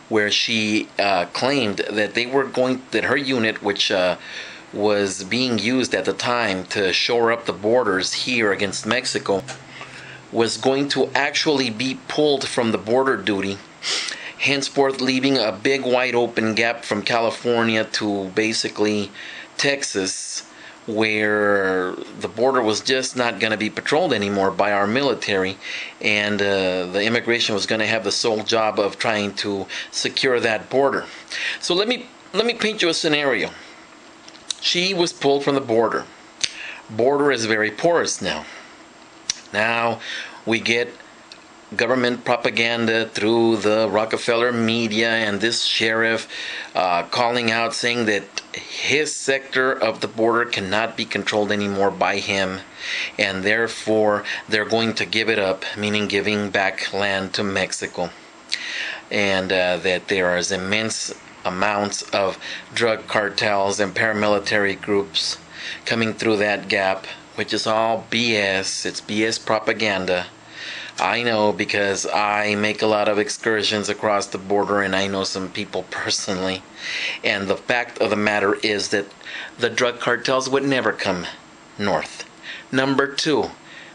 where she claimed that that her unit, which was being used at the time to shore up the borders here against Mexico, was going to actually be pulled from the border duty, henceforth leaving a big wide open gap from California to basically Texas, where the border was just not going to be patrolled anymore by our military, and the immigration was going to have the sole job of trying to secure that border. So let me paint you a scenario. She was pulled from the border. Border is very porous now. Now we get government propaganda through the Rockefeller media and this sheriff calling out, saying that his sector of the border cannot be controlled anymore by him, and therefore they're going to give it up, meaning giving back land to Mexico, and that there is immense amounts of drug cartels and paramilitary groups coming through that gap, which is all BS. It's BS propaganda. I know, because I make a lot of excursions across the border and I know some people personally. And the fact of the matter is that the drug cartels would never come north. Number two,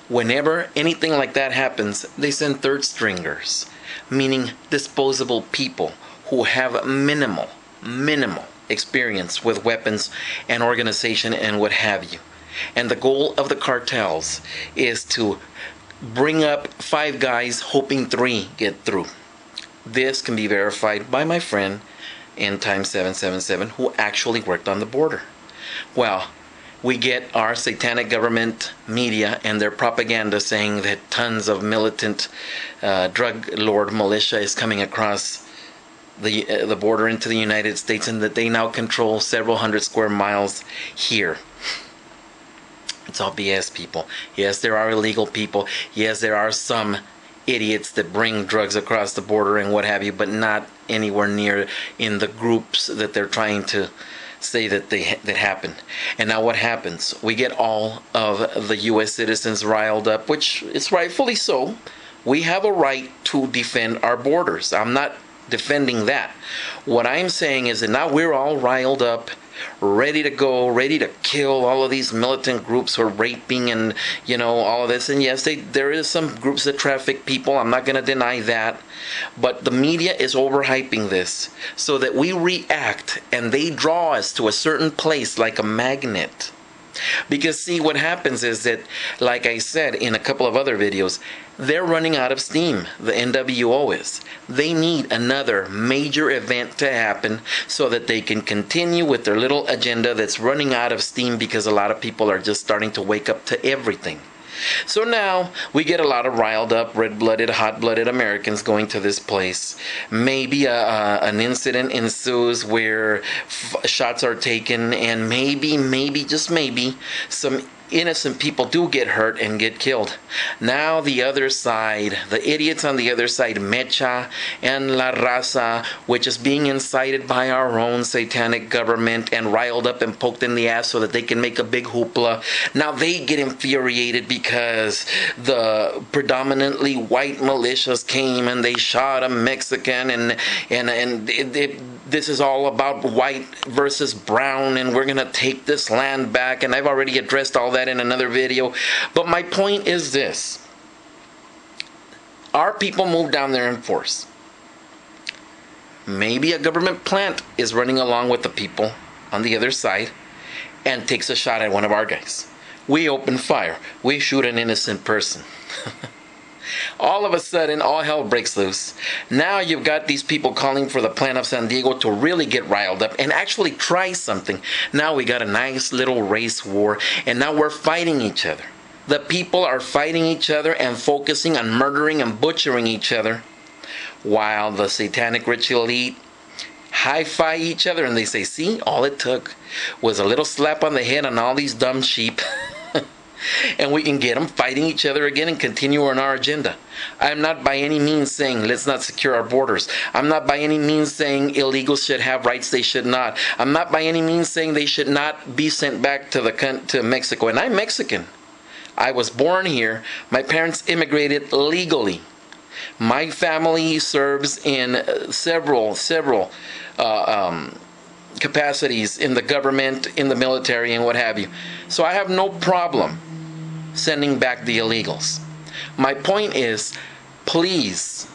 whenever anything like that happens, they send third stringers, meaning disposable people who have minimal experience with weapons and organization and what have you. And the goal of the cartels is to bring up 5 guys hoping 3 get through. This can be verified by my friend End Time 777, who actually worked on the border. Well, we get our satanic government media and their propaganda saying that tons of militant drug lord militia is coming across the border into the United States, and that they now control several hundred square miles here. It's all BS, people. Yes, there are illegal people. Yes, there are some idiots that bring drugs across the border and what have you, but not anywhere near in the groups that they're trying to say that that happen. And now what happens? We get all of the U.S. citizens riled up, which is rightfully so. We have a right to defend our borders. I'm not defending that. What I'm saying is that now we're all riled up, ready to go, ready to kill all of these militant groups who are raping and, all of this. And yes, there is some groups that traffic people. I'm not going to deny that. But the media is overhyping this so that we react and they draw us to a certain place like a magnet. Because see, what happens is that, like I said in a couple of other videos, they're running out of steam. The NWO is. They need another major event to happen so that they can continue with their little agenda that's running out of steam, because a lot of people are just starting to wake up to everything. So now we get a lot of riled up, red-blooded, hot-blooded Americans going to this place. Maybe an incident ensues where shots are taken, and maybe, just maybe, some innocent people do get hurt and get killed. Now the other side, the idiots on the other side, Mecha and La Raza, which is being incited by our own satanic government and riled up and poked in the ass so that they can make a big hoopla. Now they get infuriated because the predominantly white militias came and they shot a Mexican, and this is all about white versus brown, and we're going to take this land back. And I've already addressed all that in another video. But my point is this. Our people move down there in force. Maybe a government plant is running along with the people on the other side and takes a shot at one of our guys. We open fire. We shoot an innocent person. All of a sudden, all hell breaks loose. Now you've got these people calling for the plant of San Diego to really get riled up and actually try something. Now we got a nice little race war, and now we're fighting each other. The people are fighting each other and focusing on murdering and butchering each other, while the satanic rich elite hi-fi each other, and they say, see, all it took was a little slap on the head on all these dumb sheep. And we can get them fighting each other again and continue on our agenda. I'm not by any means saying let's not secure our borders. I'm not by any means saying illegals should have rights they should not. I'm not by any means saying they should not be sent back to Mexico. And I'm Mexican. I was born here. My parents immigrated legally. My family serves in several capacities in the government, in the military, and what have you. So I have no problem sending back the illegals. My point is, please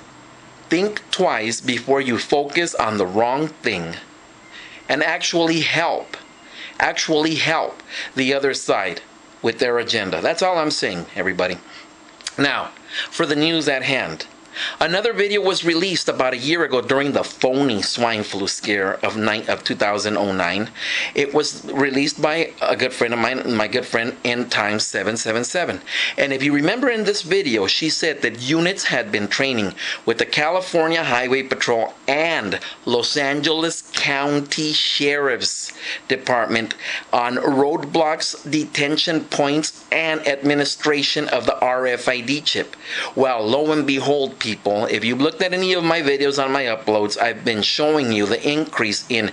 think twice before you focus on the wrong thing and actually help the other side with their agenda. That's all I'm saying, everybody. Now, for the news at hand. Another video was released about a year ago during the phony swine flu scare of 2009. It was released by a good friend of mine, my good friend End Times 777. And if you remember in this video, she said that units had been training with the California Highway Patrol and Los Angeles County Sheriff's Department on roadblocks, detention points, and administration of the RFID chip. Well, lo and behold, people, if you've looked at any of my videos on my uploads, I've been showing you the increase in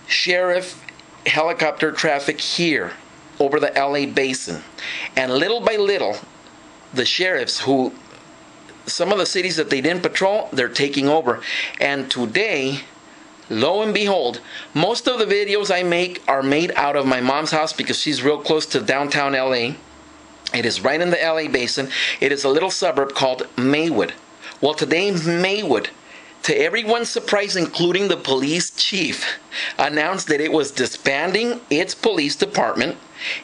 sheriff helicopter traffic here over the LA basin. And little by little, the sheriffs who, some of the cities that they didn't patrol, they're taking over. And today, lo and behold, most of the videos I make are made out of my mom's house because she's real close to downtown LA. It is right in the LA basin. It is a little suburb called Maywood. Well, today, Maywood, to everyone's surprise, including the police chief, announced that it was disbanding its police department.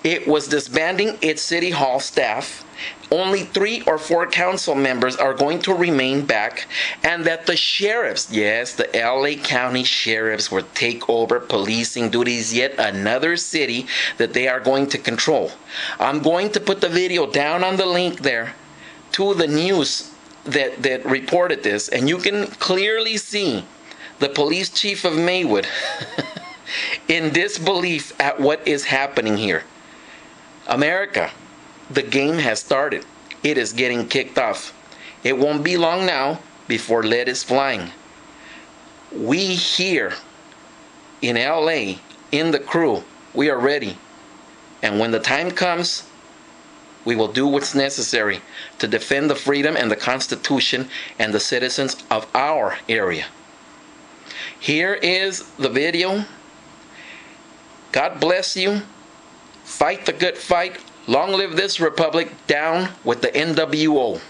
It was disbanding its city hall staff. Only 3 or 4 council members are going to remain back, and that the sheriffs, yes, the LA County sheriffs, will take over policing duties, yet another city that they are going to control. I'm going to put the video down on the link there to the news that reported this, and you can clearly see the police chief of Maywood in disbelief at what is happening here. America, the game has started. It is getting kicked off. It won't be long now before lead is flying. We here in LA, in the crew, we are ready. And when the time comes, we will do what's necessary to defend the freedom and the Constitution and the citizens of our area. Here is the video. God bless you. Fight the good fight. Long live this republic. Down with the NWO.